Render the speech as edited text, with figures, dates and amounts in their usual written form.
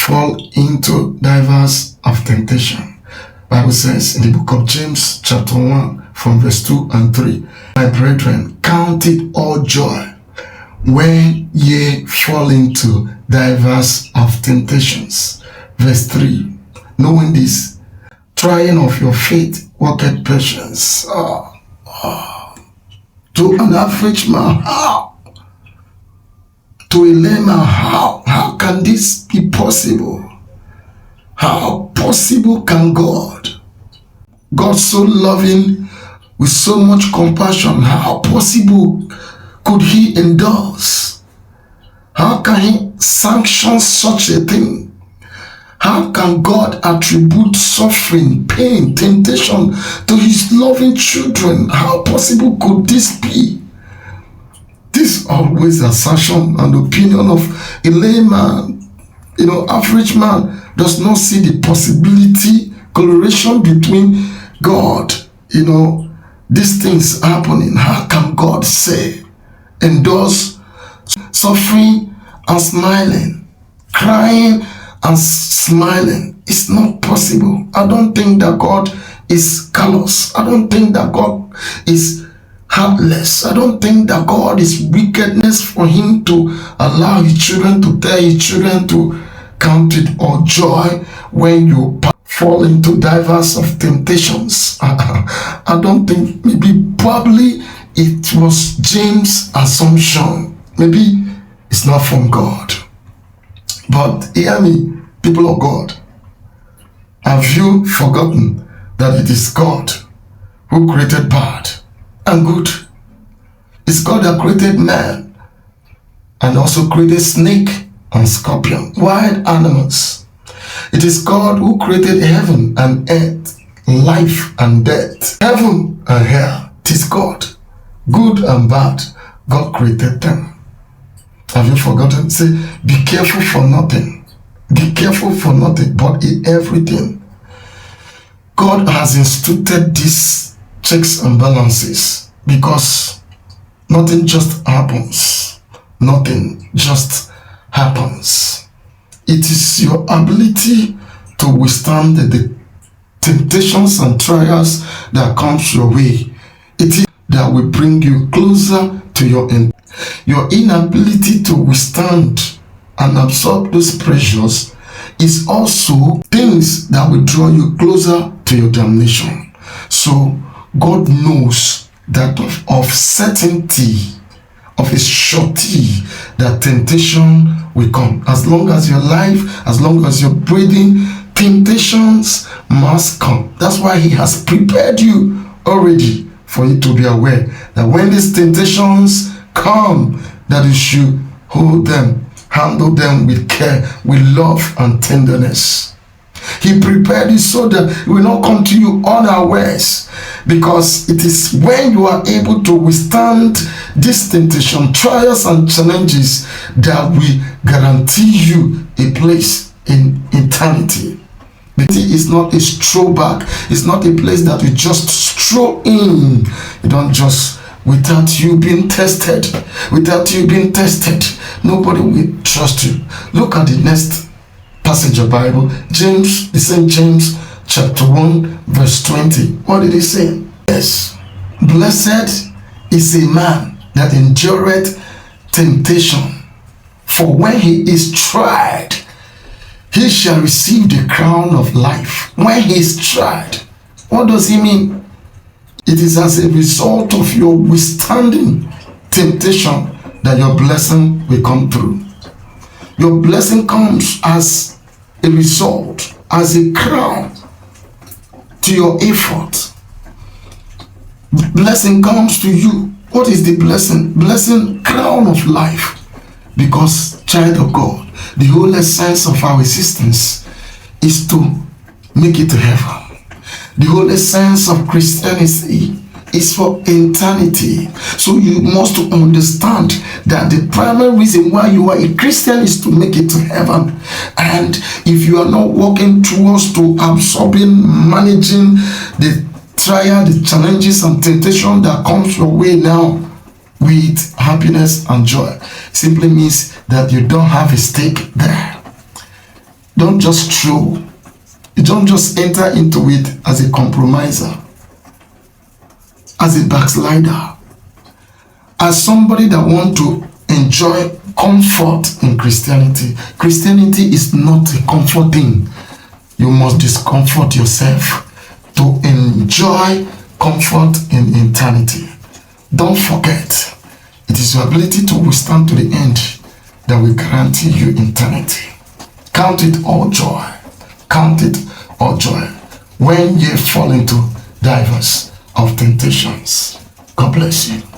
fall into divers of temptation. Bible says in the book of James chapter 1 from verse 2 and 3, my brethren, count it all joy when ye fall into divers of temptations. Verse 3, knowing this, trying of your faith worketh patience. To an average man, how? To a layman, how? How can this be possible? How possible can God so loving with so much compassion, how possible could he endorse? How can he sanction such a thing? How can God attribute suffering, pain, temptation to his loving children? How possible could this be? This always assertion and opinion of a layman, average man, does not see the possibility, correlation between God, these things happening. How can God say, endorse suffering and smiling, crying and smiling? It's not possible. I don't think that God is callous. I don't think that God is heartless. I don't think that God is wickedness for him to allow his children, to tell his children to count it all joy when you fall into divers of temptations. I don't think, probably it was James' assumption. Maybe it's not from God. But hear me, people of God. Have you forgotten that it is God who created bad and good? It's God that created man and also created snake and scorpion, wild animals. It is God who created heaven and earth, life and death, heaven and hell. It is God, good and bad. God created them. Have you forgotten? Say, be careful for nothing. Be careful for nothing, but in everything. God has instituted these checks and balances because nothing just happens. Nothing just happens. It is your ability to withstand the temptations and trials that comes your way. It is that will bring you closer to your end. Your inability to withstand and absorb those pressures is also things that will draw you closer to your damnation. So God knows that of certainty, of a surety, that temptation will come. As long as you're alive, as long as you're breathing, temptations must come. That's why he has prepared you already for you to be aware that when these temptations come, that you should hold them, handle them with care, with love and tenderness. He prepared you so that it will not come to you unawares, because it is when you are able to withstand this temptation, trials and challenges, that will guarantee you a place in eternity. It is not a throwback. It's not a place that you just stroll in. You don't just, without you being tested, nobody will trust you. Look at the next passage of Bible, James, the same James chapter 1 verse 20. What did he say? Yes, blessed is a man that endureth temptation, for when he is tried, he shall receive the crown of life. When he is tried, what does he mean? It is as a result of your withstanding temptation that your blessing will come through. Your blessing comes as a result, as a crown to your effort. Blessing comes to you. What is the blessing? Blessing, crown of life. Because, child of God, the whole essence of our existence is to make it to heaven. The whole essence of Christianity is for eternity. So you must understand that the primary reason why you are a Christian is to make it to heaven. And if you are not working towards to absorbing, managing the trial, the challenges and temptation that comes your way now with happiness and joy, simply means that you don't have a stake there. Don't just throw. You don't just enter into it as a compromiser, as a backslider, as somebody that want to enjoy comfort in Christianity. Christianity is not a comfort thing. You must discomfort yourself to enjoy comfort in eternity. Don't forget, it is your ability to withstand to the end that will guarantee you eternity. Count it all joy. Count it all joy when ye fall into divers of temptations. God bless you.